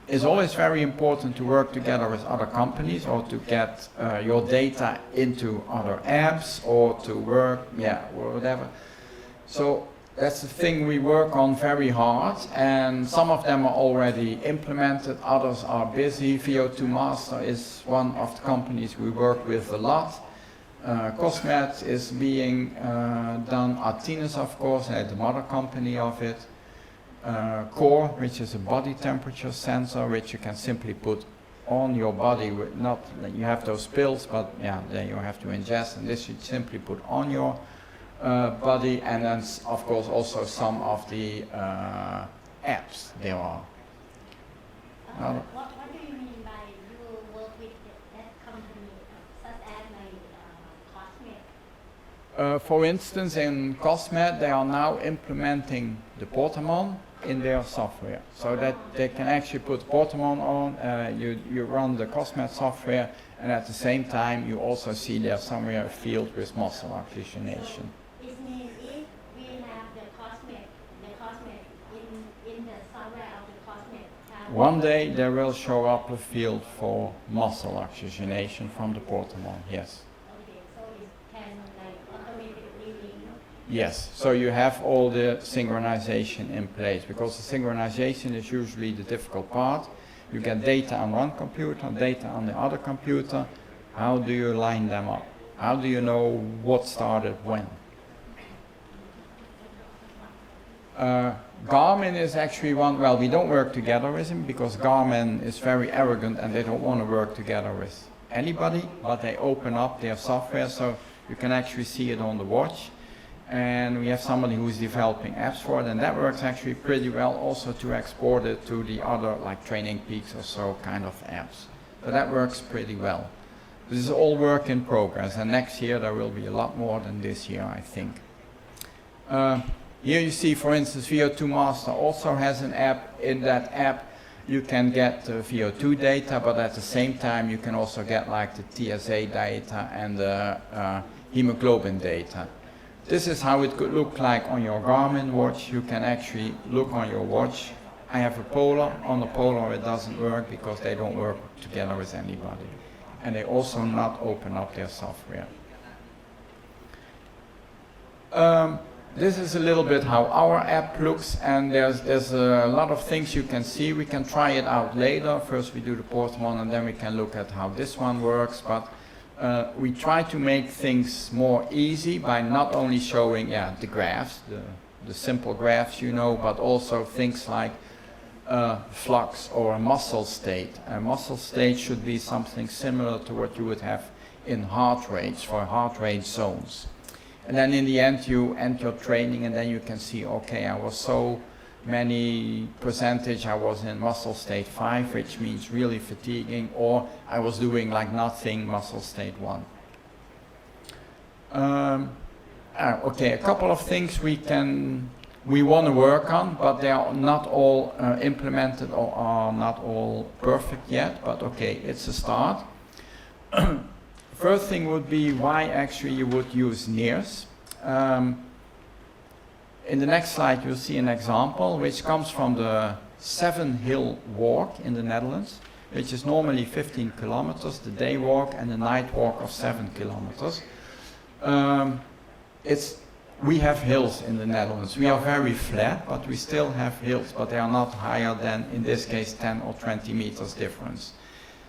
It's always very important to work together with other companies or to get your data into other apps or to work, or whatever. So that's the thing we work on very hard, and some of them are already implemented, others are busy. VO2 Master is one of the companies we work with a lot. Cosmet is being done, Artinis of course, the mother company of it. Core, which is a body temperature sensor, which you can simply put on your body, with not you have those pills, but then you have to ingest, and this you simply put on your body. And then of course also some of the apps there are. What do you mean by you work with that company, such as Cosmet? For instance, in Cosmet they are now implementing the Portamon in their software, so that they can actually put Portamon on, you run the Cosmet software, and at the same time you also see there somewhere a field with muscle oxygenation. So it means if we have the Cosmet in the software of the Cosmet, one day there will show up a field for muscle oxygenation from the Portamon, yes. Okay, so it can automatically link. Yes, so you have all the synchronization in place, because the synchronization is usually the difficult part. You get data on one computer, data on the other computer. How do you line them up? How do you know what started when? Garmin is actually one, well, we don't work together with him because Garmin is very arrogant and they don't want to work together with anybody, but they open up their software so you can actually see it on the watch. And we have somebody who's developing apps for it, and that works actually pretty well also to export it to the other, like Training Peaks or so kind of apps. So that works pretty well. This is all work in progress, and next year there will be a lot more than this year, I think. Here you see, for instance, VO2 Master also has an app. In that app you can get VO2 data, but at the same time you can also get like the TSA data and the hemoglobin data. This is how it could look like on your Garmin watch. You can actually look on your watch. I have a Polar. On the Polar it doesn't work because they don't work together with anybody. And they also not open up their software. This is a little bit how our app looks, and there's a lot of things you can see. We can try it out later. First we do the Portamon and then we can look at how this one works. But we try to make things more easy by not only showing the graphs, the simple graphs, but also things like flux or a muscle state. A muscle state should be something similar to what you would have in heart rates, for heart rate zones. And then in the end you end your training and then you can see, okay, I was so many percentage, I was in muscle state 5, which means really fatiguing, or I was doing like nothing, muscle state 1. Okay, a couple of things we want to work on, but they are not all implemented or are not all perfect yet, but okay, it's a start. First thing would be why actually you would use NIRS. In the next slide you'll see an example which comes from the 7-hill walk in the Netherlands, which is normally 15 kilometers, the day walk, and the night walk of 7 kilometers. We have hills in the Netherlands. We are very flat, but we still have hills, but they are not higher than, in this case, 10 or 20 meters difference.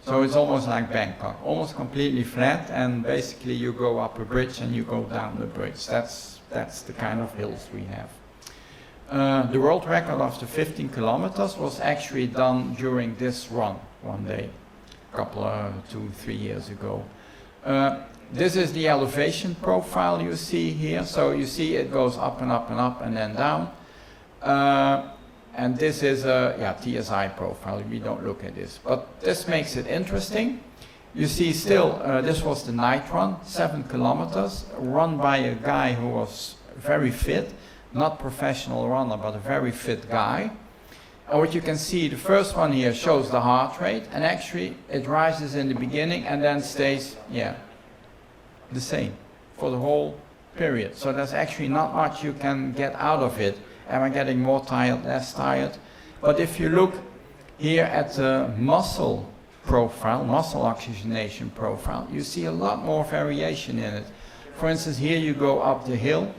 So it's almost like Bangkok, almost completely flat, and basically you go up a bridge and you go down the bridge. That's the kind of hills we have. The world record of the 15 kilometers was actually done during this run one day, a couple of 2-3 years ago. This is the elevation profile you see here. So you see it goes up and up and up and then down. And this is a TSI profile. We don't look at this, but this makes it interesting. You see still, this was the night run, 7 kilometers, run by a guy who was very fit, not professional runner, but a very fit guy. And what you can see, the first one here shows the heart rate, and actually it rises in the beginning and then stays, the same for the whole period. So there's actually not much you can get out of it. Am I getting more tired, less tired? But if you look Here at the muscle profile, muscle oxygenation profile, you see a lot more variation in it. For instance, here you go up the hill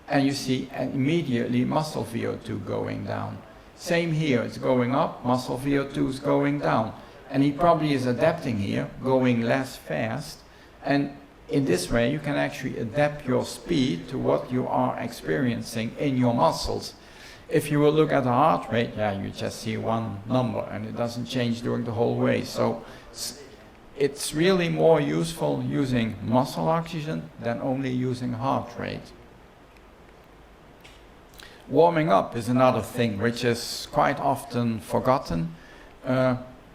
and you see immediately muscle VO2 going down. Same here, it's going up, muscle VO2 is going down. And he probably is adapting here, going less fast. And in this way, you can actually adapt your speed to what you are experiencing in your muscles. If you will look at the heart rate, yeah, you just see one number and it doesn't change during the whole way. So it's really more useful using muscle oxygen than only using heart rate. Warming up is another thing which is quite often forgotten.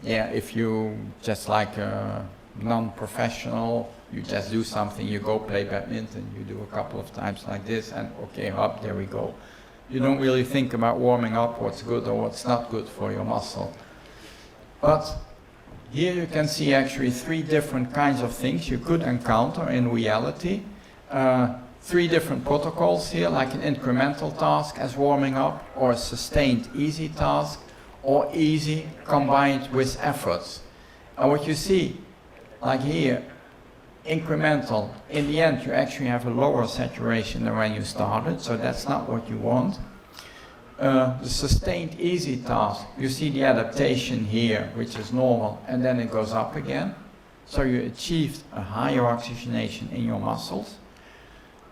If you just like a non-professional, you just do something, you go play badminton, you do a couple of times like this and okay, up, there we go. You don't really think about warming up, what's good or what's not good for your muscle. But here you can see actually 3 different kinds of things you could encounter in reality. 3 different protocols here, like an incremental task as warming up, or a sustained easy task, or easy combined with efforts. And what you see, like here, incremental, in the end you actually have a lower saturation than when you started, so that's not what you want. The sustained easy task, you see the adaptation here, which is normal, and then it goes up again. So you achieved a higher oxygenation in your muscles.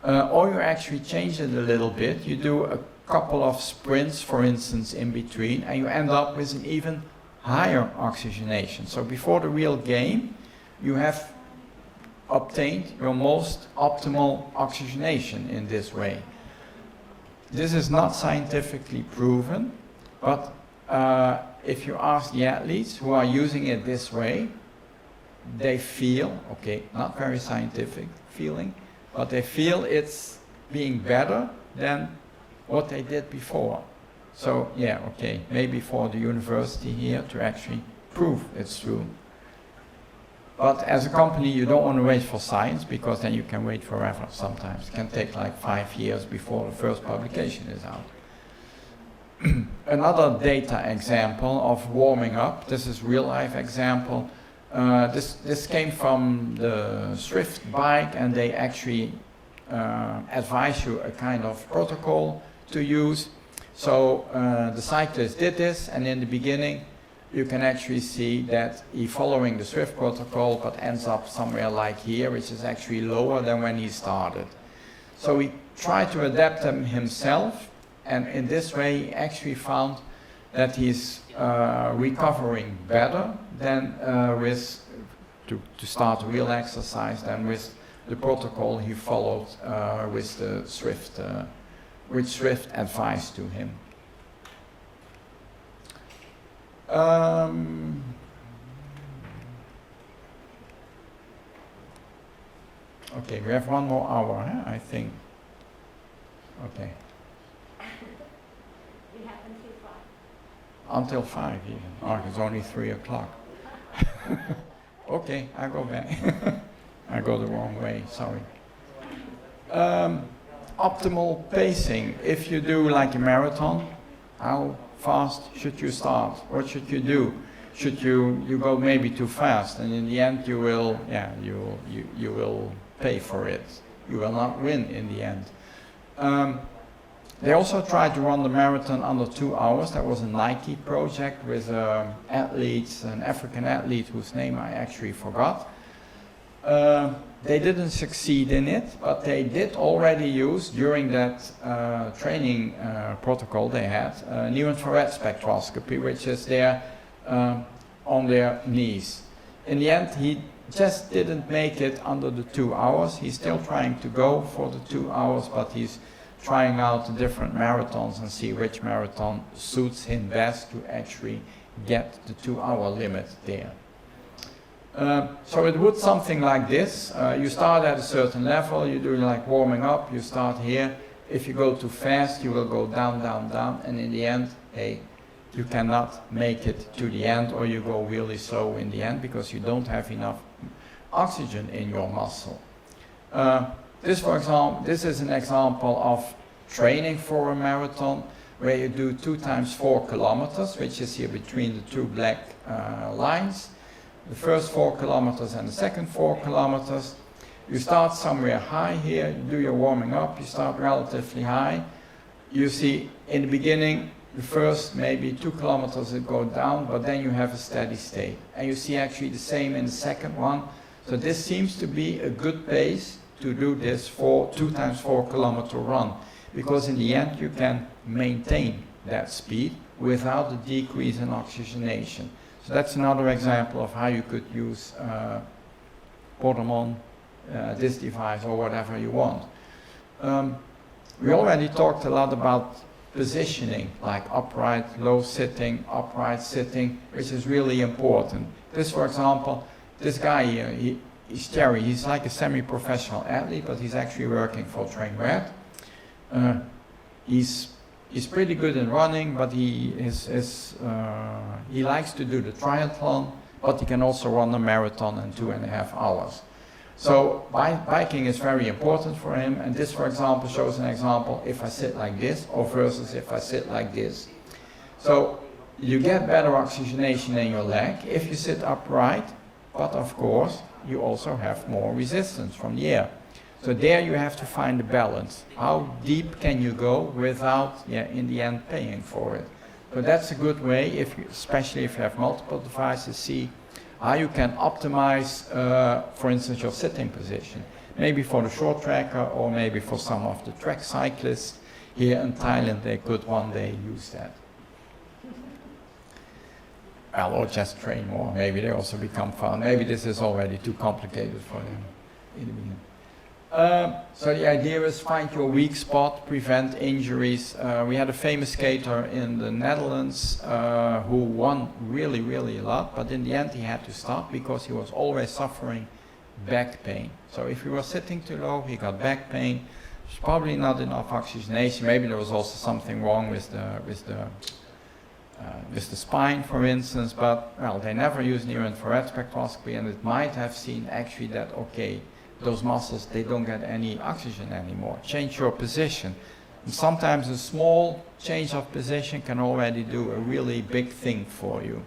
Or you actually change it a little bit, you do a couple of sprints, for instance, in between, and you end up with an even higher oxygenation. So before the real game, you have obtained your most optimal oxygenation in this way. This is not scientifically proven, but if you ask the athletes who are using it this way, they feel, okay, not very scientific feeling, but they feel it's being better than what they did before. So yeah, okay, maybe for the university here to actually prove it's true. But as a company, you don't want to wait for science, because then you can wait forever sometimes. It can take like 5 years before the first publication is out. Another data example of warming up, this is real life example. This came from the Swift bike, and they actually advise you a kind of protocol to use. So the cyclist did this, and in the beginning you can actually see that he's following the Swift protocol, but ends up somewhere like here, which is actually lower than when he started. So he tried to adapt them himself, and in this way he actually found that he's recovering better than to start real exercise than with the protocol he followed with the Swift, which Swift advised to him. Okay, we have 1 more hour, huh? I think. Okay. We have until 5. Until 5 even. Oh, it's only 3 o'clock. Okay, I go back. I go the wrong way, sorry. Optimal pacing. If you do like a marathon, how fast should you start? What should you do? Should you go maybe too fast, and in the end you will pay for it. You will not win in the end. They also tried to run the marathon under 2 hours. That was a Nike project with an African athlete whose name I actually forgot. They didn't succeed in it, but they did already use, during that training protocol they had, near-infrared spectroscopy, which is there on their knees. In the end, he just didn't make it under the 2 hours. He's still trying to go for the 2 hours, but he's trying out the different marathons and see which marathon suits him best to actually get the 2 hour limit there. So it would something like this. You start at a certain level, you do like warming up, you start here. If you go too fast, you will go down, down, down, and in the end, hey, you cannot make it to the end, or you go really slow in the end because you don't have enough oxygen in your muscle. This is an example of training for a marathon, where you do 2 times 4 kilometers, which is here between the 2 black lines. The first 4 kilometers and the second 4 kilometers. You start somewhere high here, you do your warming up, you start relatively high. You see in the beginning, the first maybe 2 kilometers it goes down, but then you have a steady state. And you see actually the same in the second one. So this seems to be a good pace to do this 2 times 4 kilometer run, because in the end you can maintain that speed without a decrease in oxygenation. So that's another example of how you could use put them on this device or whatever you want. We already talked a lot about positioning, like upright, low sitting, upright sitting, which is really important. This, for example, this guy here, he's Jerry. He's like a semi-professional athlete, but he's actually working for Train Red. He's pretty good in running, but he likes to do the triathlon, but he can also run a marathon in 2.5 hours. So biking is very important for him, and this, for example, shows an example if I sit like this or versus if I sit like this. So you get better oxygenation in your leg if you sit upright, but of course you also have more resistance from the air. So there you have to find the balance. How deep can you go without, in the end, paying for it? So that's a good way, especially if you have multiple devices, see how you can optimize, for instance, your sitting position. Maybe for the short tracker or maybe for some of the track cyclists. Here in Thailand, they could one day use that. Well, or just train more. Maybe they also become fun. Maybe this is already too complicated for them in the beginning. So the idea is find your weak spot, prevent injuries. We had a famous skater in the Netherlands who won really, really a lot, but in the end he had to stop because he was always suffering back pain. So if he was sitting too low, he got back pain. There's probably not enough oxygenation. Maybe there was also something wrong with the spine, for instance, but well, they never used near-infrared spectroscopy, and it might have seen actually that, okay, those muscles, they don't get any oxygen anymore. Change your position. And sometimes a small change of position can already do a really big thing for you.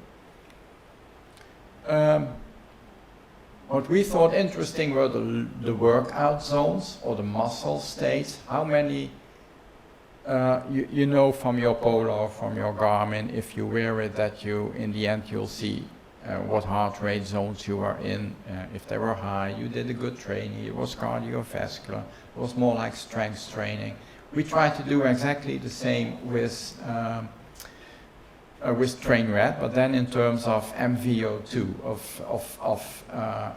What we thought interesting were the workout zones or the muscle states. How many, you know from your Polo, from your Garmin, if you wear it, that you, in the end, you'll see what heart rate zones you are in. If they were high, you did a good training. It was cardiovascular. It was more like strength training. We try to do exactly the same with Train Red, but then in terms of MVO2, of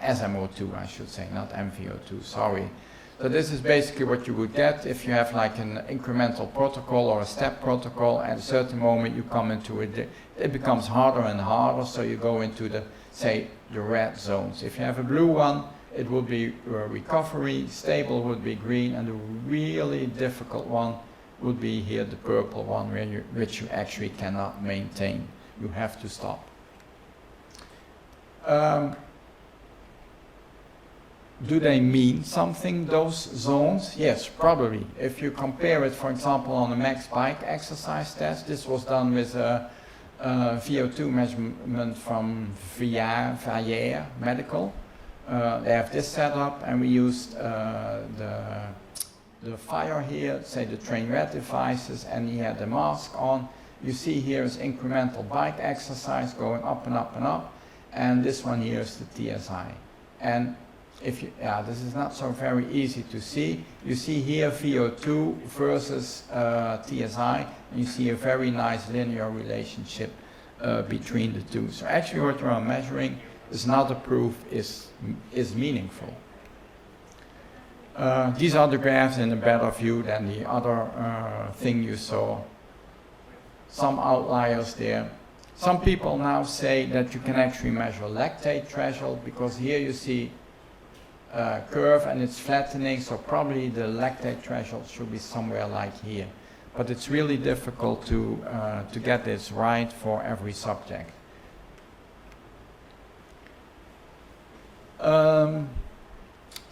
SMO2, I should say, not MVO2. Sorry. So this is basically what you would get if you have like an incremental protocol or a step protocol. At a certain moment you come into it, it becomes harder and harder, so you go into the, say, the red zones. If you have a blue one, it would be recovery, stable would be green, and the really difficult one would be here, the purple one, which you actually cannot maintain. You have to stop. Do they mean something, those zones? Yes, probably. If you compare it, for example, on a max bike exercise test, this was done with a VO2 measurement from Vyaire Medical. They have this set up, and we used the fire here, say the Train Red devices, and he had the mask on. You see here is incremental bike exercise going up and up and up, and this one here is the TSI. And if you, this is not so very easy to see. You see here VO2 versus TSI, and you see a very nice linear relationship between the two. So actually what you are measuring is not a proof, is meaningful. These are the graphs in a better view than the other thing you saw. Some outliers there. Some people now say that you can actually measure lactate threshold, because here you see curve and it's flattening, so probably the lactate threshold should be somewhere like here. But it's really difficult to get this right for every subject.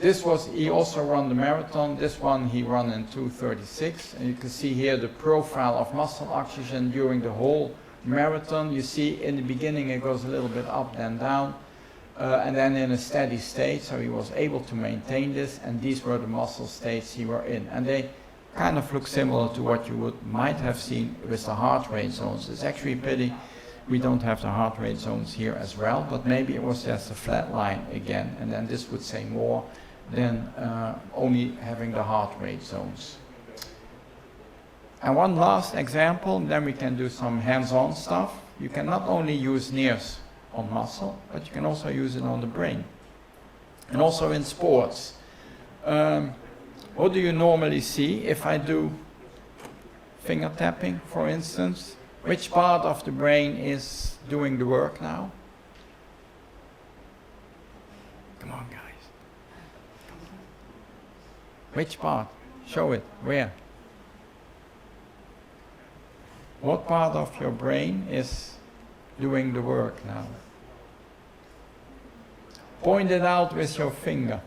he also ran the marathon. This one he ran in 2:36, and you can see here the profile of muscle oxygen during the whole marathon. You see in the beginning it goes a little bit up then down, and then in a steady state, so he was able to maintain this, and these were the muscle states he were in. And they kind of look similar to what you might have seen with the heart rate zones. It's actually a pity we don't have the heart rate zones here as well, but maybe it was just a flat line again, and then this would say more than only having the heart rate zones. And one last example, then we can do some hands-on stuff. You can not only use NIRS on muscle, but you can also use it on the brain. And also in sports. What do you normally see if I do finger tapping, for instance? Which part of the brain is doing the work now? Come on, guys. Which part? Show it. Where? What part of your brain is doing the work now? Point it out with your finger.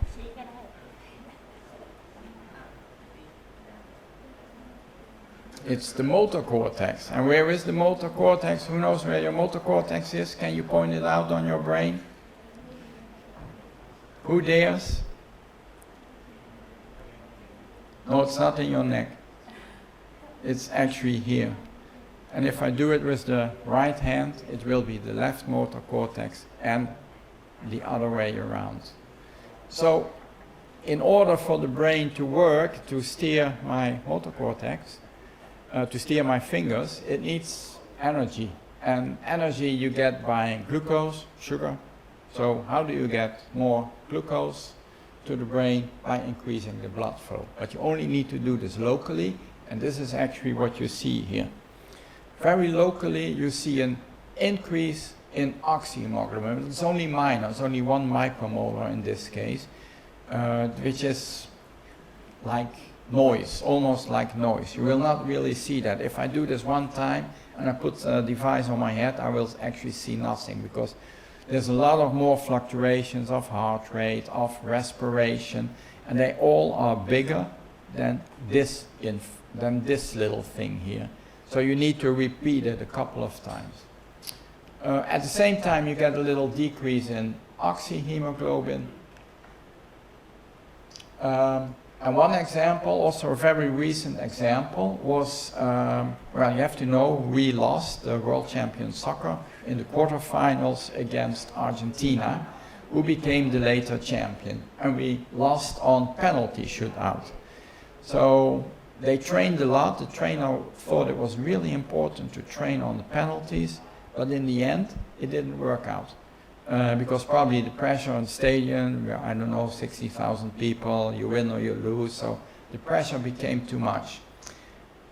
It's the motor cortex. And where is the motor cortex? Who knows where your motor cortex is? Can you point it out on your brain? Who dares? No, it's not in your neck. It's actually here. And if I do it with the right hand, it will be the left motor cortex and the other way around. So, in order for the brain to work, to steer my motor cortex, to steer my fingers, it needs energy. And energy you get by glucose, sugar. So how do you get more glucose to the brain? By increasing the blood flow. But you only need to do this locally, and this is actually what you see here. Very locally you see an increase in oxyhemoglobin. It's only minor, it's only 1 micromolar in this case, which is like noise, almost like noise. You will not really see that. If I do this one time and I put a device on my head, I will actually see nothing, because there's a lot of more fluctuations of heart rate, of respiration, and they all are bigger than this little thing here. So you need to repeat it a couple of times. At the same time, you get a little decrease in oxyhemoglobin. And one example, also a very recent example, was, well, you have to know, we lost the world champion soccer in the quarterfinals against Argentina, who became the later champion. And we lost on penalty shootout. So they trained a lot. The trainer thought it was really important to train on the penalties, but in the end, it didn't work out. Because probably the pressure on the stadium, I don't know, 60,000 people, you win or you lose, so the pressure became too much.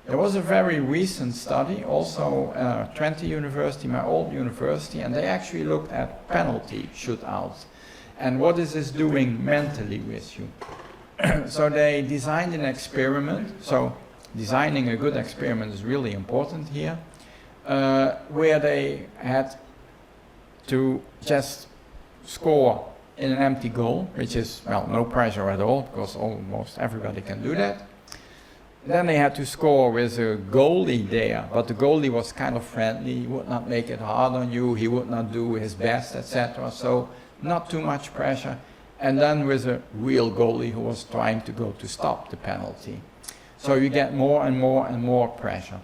There was a very recent study, also Twente University, my old university, and they actually looked at penalty shootouts. And what is this doing mentally with you? So they designed an experiment, so designing a good experiment is really important here, where they had to just score in an empty goal, which is, well, no pressure at all, because almost everybody can do that. Then they had to score with a goalie there, but the goalie was kind of friendly, he would not make it hard on you, he would not do his best, etc. So not too much pressure. And then with a real goalie who was trying to go to stop the penalty. So you get more and more and more pressure.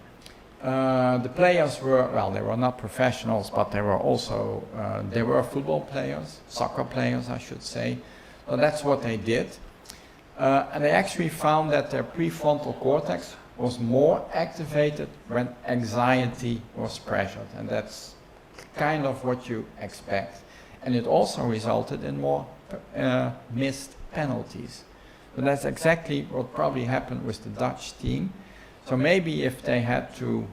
The players were, well, they were not professionals, but they were also, they were football players, soccer players, I should say. So that's what they did. And they actually found that their prefrontal cortex was more activated when anxiety was pressured. And that's kind of what you expect. And it also resulted in more missed penalties. So that's exactly what probably happened with the Dutch team. So maybe if they had to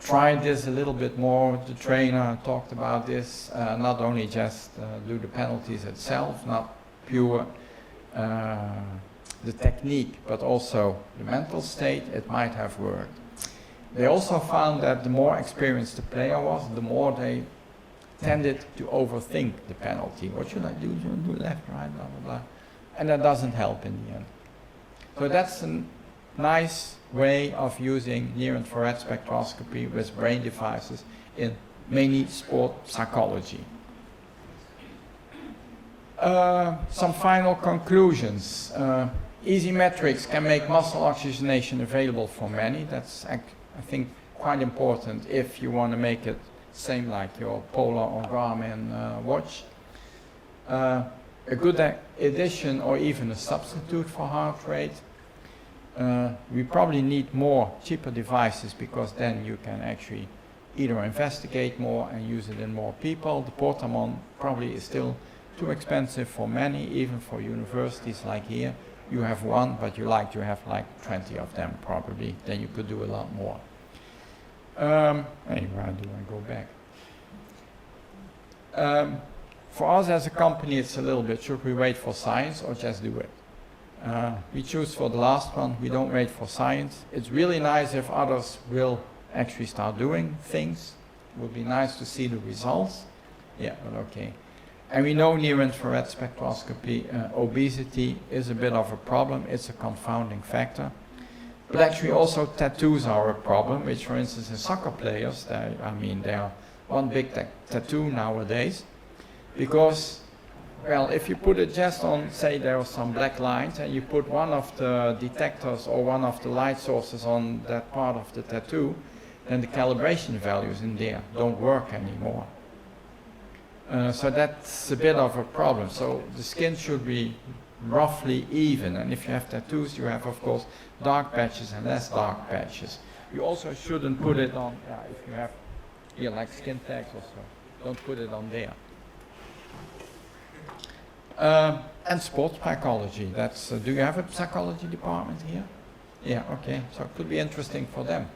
try this a little bit more, the trainer talked about this, not only just do the penalties itself, not pure the technique, but also the mental state, it might have worked. They also found that the more experienced the player was, the more they tended to overthink the penalty. What should I do? Should I do left, right, blah, blah, blah. And that doesn't help in the end. So that's a nice way of using near-infrared spectroscopy with brain devices in mainly sport psychology. Some final conclusions. Easy metrics can make muscle oxygenation available for many. That's, I think, quite important if you want to make it same like your Polar or Garmin watch. A good addition or even a substitute for heart rate. We probably need more cheaper devices because then you can actually either investigate more and use it in more people. The Portamon probably is still too expensive for many, even for universities like here. You have one, but you like to have like 20 of them probably. Then you could do a lot more. Hey, where do I go back? For us as a company, it's a little bit, should we wait for science or just do it? We choose for the last one, we don't wait for science. It's really nice if others will actually start doing things. It would be nice to see the results. Yeah, but okay. And we know near-infrared spectroscopy, obesity is a bit of a problem. It's a confounding factor. But actually also tattoos are a problem, which for instance in soccer players, they are one big tattoo nowadays. Because, well, if you put it just on, say there are some black lines, and you put one of the detectors or one of the light sources on that part of the tattoo, then the calibration values in there don't work anymore. So that's a bit of a problem. So the skin should be roughly even, and if you have tattoos, you have of course dark patches and less dark patches. You also shouldn't put it on, if you have here like skin tags or so, don't put it on there. And sports psychology, that's, do you have a psychology department here? Yeah, okay, so it could be interesting for them.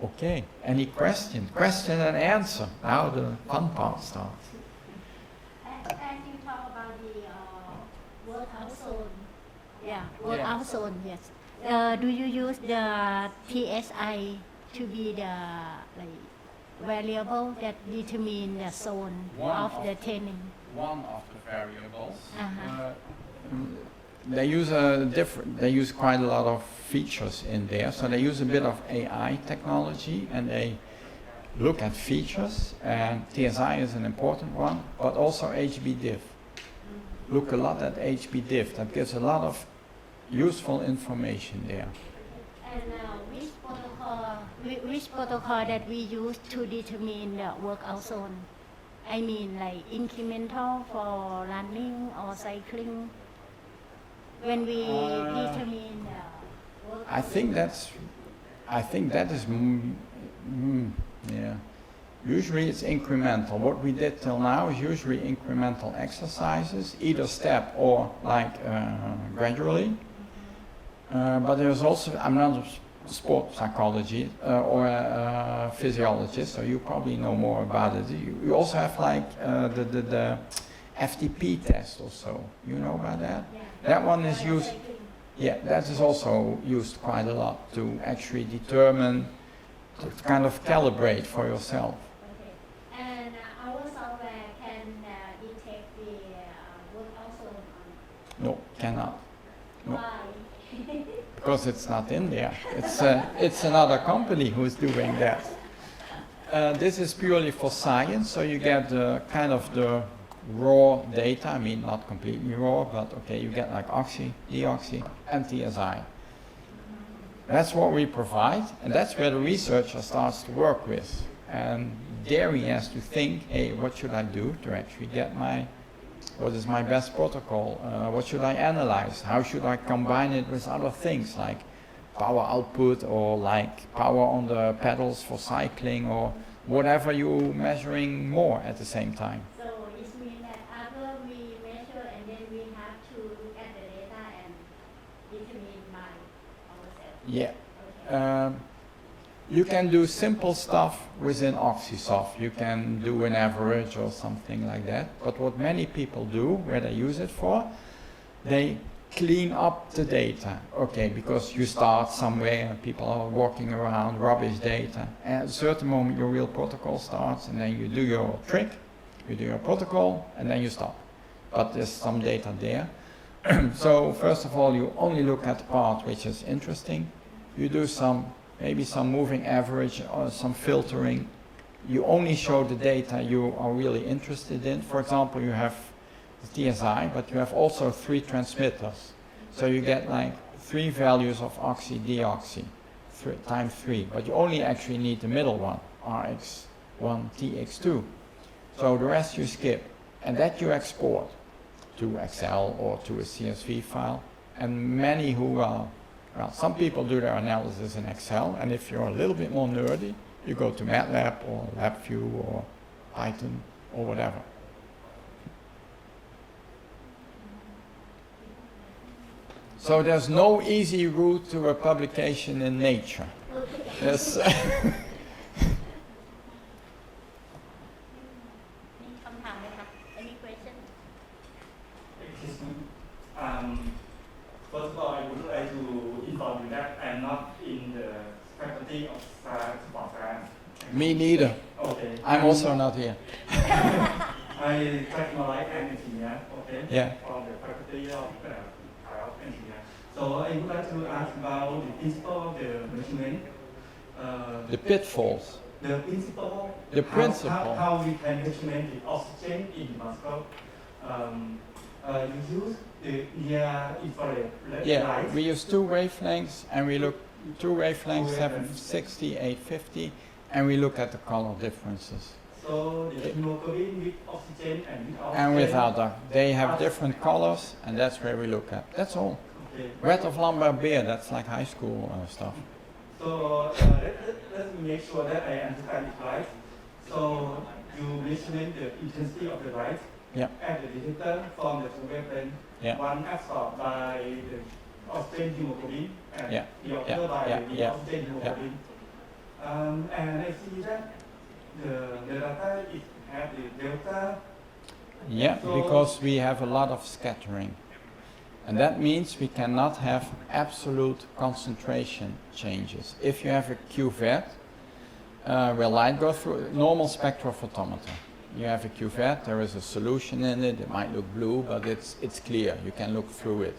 Okay, any question? Question and answer. Now the fun part starts. As you talk about the workout zone, workout zone, yes. Do you use the PSI to be the variable that determine the zone of the training? One of the variables. Uh-huh. They use quite a lot of features in there. So they use a bit of AI technology and they look at features, and TSI is an important one, but also HBDIF. Look a lot at HBDIF. That gives a lot of useful information there. And which protocol that we use to determine the workout zone? I mean like incremental for running or cycling? When we determine the workout I think that is, yeah. Usually it's incremental. What we did till now is usually incremental exercises, either step or like gradually. But there's also, I'm not a sport psychology or a physiologist, so you probably know more about it. You also have like the FTP test or so. You know about that? Yeah. That one is used. Yeah, that is also used quite a lot to actually determine, to kind of calibrate for yourself. Okay. And our software can detect the workout zone on No, cannot. No, why? because it's not in there. It's another company who's doing that. This is purely for science, so you get kind of the raw data. I mean, not completely raw, but okay, you get like oxy, deoxy, and TSI. That's what we provide, and that's where the researcher starts to work with. And there he has to think, hey, what should I do to actually get what is my best protocol? What should I analyze? How should I combine it with other things like power output or like power on the pedals for cycling or whatever you're measuring more at the same time. So it means that after we measure and then we have to look at the data and determine by ourselves. Yeah. Okay. You can do simple stuff within OxySoft. You can do an average or something like that. But what many people do, where they use it for, they clean up the data. Okay, because you start somewhere, people are walking around, rubbish data. And at a certain moment, your real protocol starts, and then you do your trick, you do your protocol, and then you stop. But there's some data there. So first of all, you only look at the part which is interesting. You do maybe some moving average or some filtering. You only show the data you are really interested in. For example, you have the TSI, but you have also 3 transmitters. So you get like 3 values of oxy-deoxy, times 3. But you only actually need the middle one, Rx1, Tx2. So the rest you skip. And that you export to Excel or to a CSV file. And many who are, well, some people do their analysis in Excel, and if you're a little bit more nerdy, you go to MATLAB or LabVIEW or Python or whatever. So there's no easy route to a publication in Nature. Yes. มีคำถามไหมคะ Any question? First of all, I would like to inform you that I'm not in the faculty of sport science. Me neither. Okay. I'm also not here. I technology and engineer. Okay. Yeah. From the faculty of engineer. So I would like to ask about the principle of the measurement. The pitfalls. The principle. The principle. How we can measure the oxygen in the microscope. You use the near infrared Yeah, light. we use 2 wavelengths, and we look 2 wavelengths, 760, 850, and we look at the color differences. So the hemoglobin with oxygen and without. And without they have different colors, and that's where we look at. That's all. Okay. Red of Lambert beer, that's like high school stuff. So let me make sure that I understand it right. So you measure the intensity of the light. Yeah. And the detector from the 2 wavelengths. Yeah. One absorbed by the oxygen hemoglobin and Yeah. the other by the Yeah. oxygen hemoglobin. And I see that the data is have the delta. Yeah, So- because we have a lot of scattering. And that means we cannot have absolute concentration changes. If you have a cuvette, where light goes through, normal spectrophotometer. You have a cuvette, there is a solution in it, it might look blue, but it's clear, you can look through it.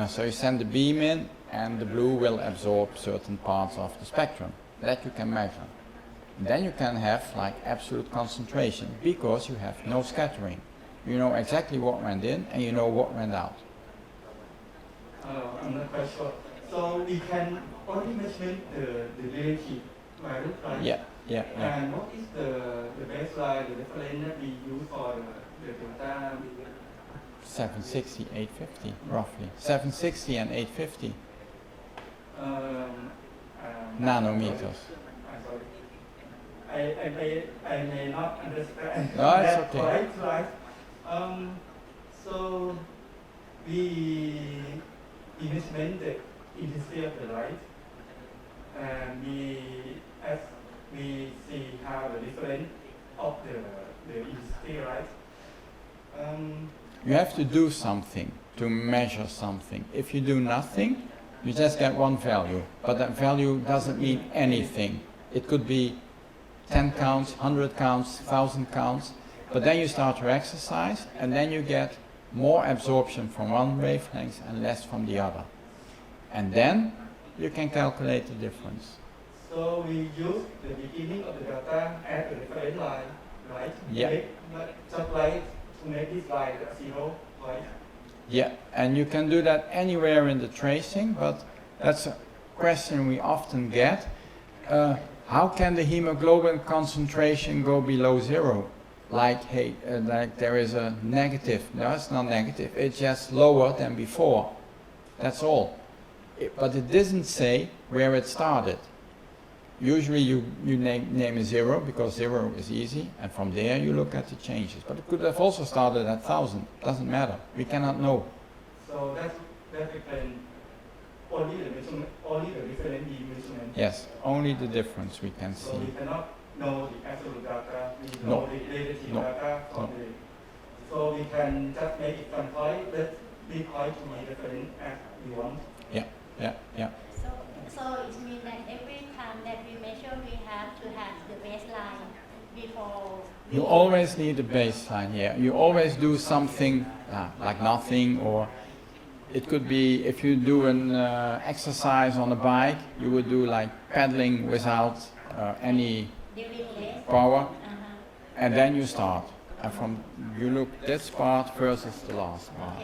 So you send the beam in, and the blue will absorb certain parts of the spectrum. That you can measure. Then you can have like absolute concentration, because you have no scattering. You know exactly what went in, and you know what went out. I'm not quite sure. So we can only measure the relative value, right? Yeah. And what is the baseline, the reference that we use for the delta? 760, 850, roughly. 760 and 850 nanometers. I'm sorry. I may not understand. No, it's that okay. right. So we measure the intensity of the light, and we see how the difference of the intensity, right? You have to do something to measure something. If you do nothing, you just get one value, but that value doesn't mean anything. It could be 10 counts, 100 counts, 1,000 counts, but then you start to exercise, and then you get more absorption from one wavelength and less from the other. And then you can calculate the difference. So we use the beginning of the data as the reference line, right? Yeah. Just like to make this line 0, right? Yeah, and you can do that anywhere in the tracing, but that's a question we often get. How can the hemoglobin concentration go below 0? Like, like there is a negative. No, it's not negative. It's just lower than before. That's all. But it doesn't say where it started. Usually you name a 0 because 0 is easy, and from there you look at the changes. But it could have also started at 1,000. Doesn't matter. We cannot know. So that depends only the measurement, only the different measurement. Yes, only the difference we can So see. we cannot know the absolute data. We No. know the relative No. data from No. the. So we can just make it one point. big point to be referring as you want. Yeah, yeah, yeah. So it means that every time that we measure, we have to have the baseline before. You always need a baseline, yeah. You always do something like nothing, or it could be if you do an exercise on a bike, you would do like pedaling without any power, and then you start. And from you look this part versus the last part.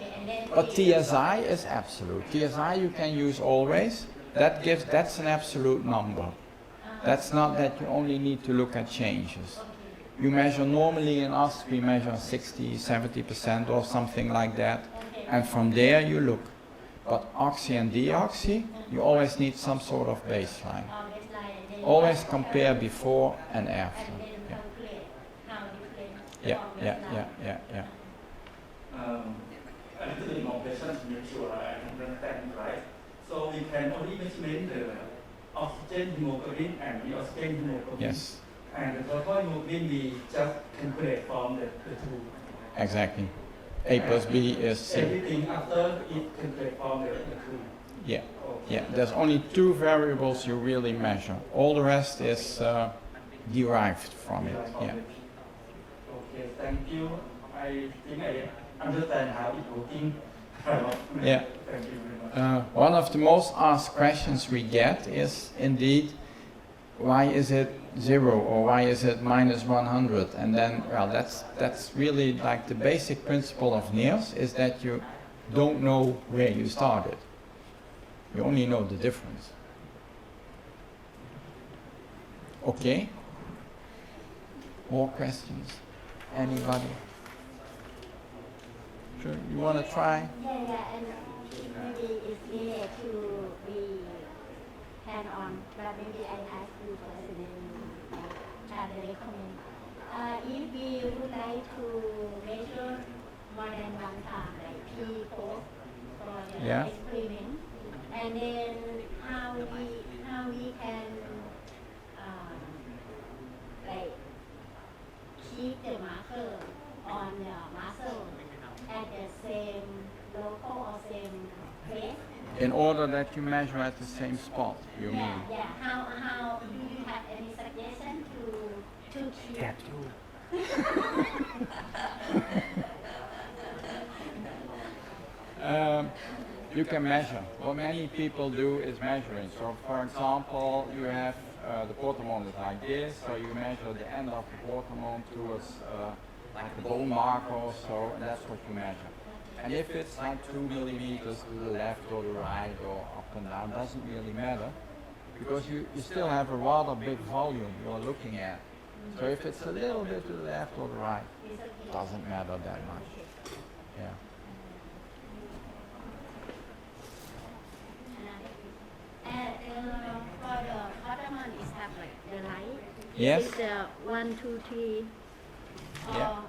But TSI is absolute. TSI you can use always. That's an absolute number. That's not that you only need to look at changes. You measure normally in us, we measure 60, 70% or something like that. And from there you look. But oxy and deoxy, you always need some sort of baseline. Always compare before and after. Yeah, yeah, yeah, yeah, yeah. A little bit more question to make sure I understand right. So we can only measure the oxygen hemoglobin and the oxygen hemoglobin. Yes, And the total hemoglobin we just calculate from the two. exactly. A plus B is C. Everything after it calculate from the two. Yeah, yeah. There's only two variables you really measure. All the rest is derived from it. Yeah. Okay, thank you. I think I understand how it working. Yeah. Thank you very much. One of the most asked questions we get is indeed, why is it 0 or why is it minus 100? And then, well, that's really like the basic principle of NIRS is that you don't know where you started. You only know the difference. Okay? More questions? Anybody? Sure, you want to try? Yeah, and maybe it's needed to be hand-on, but maybe I ask you first and then try to recommend. If we would like to measure more than one time, like P post for the Yeah. experiment, and then how we can like keep the marker on the muscle at the same local or same place. In order that you measure at the same spot, you mean? Yeah. How do you have any suggestion to keep? You can measure. What many people do is measuring. So, for example, you have the portamon is like this, so you measure the end of the portamon towards like the bone marker or so, and that's what you measure. And if it's like 2 millimeters to the left or the right or up and down, doesn't really matter, because you still have a rather big volume you're looking at. So if it's a little bit to the left or the right, doesn't matter that much. Yeah. For the portamon is have like the light. Yes. It's 1, 2, 3. Yeah.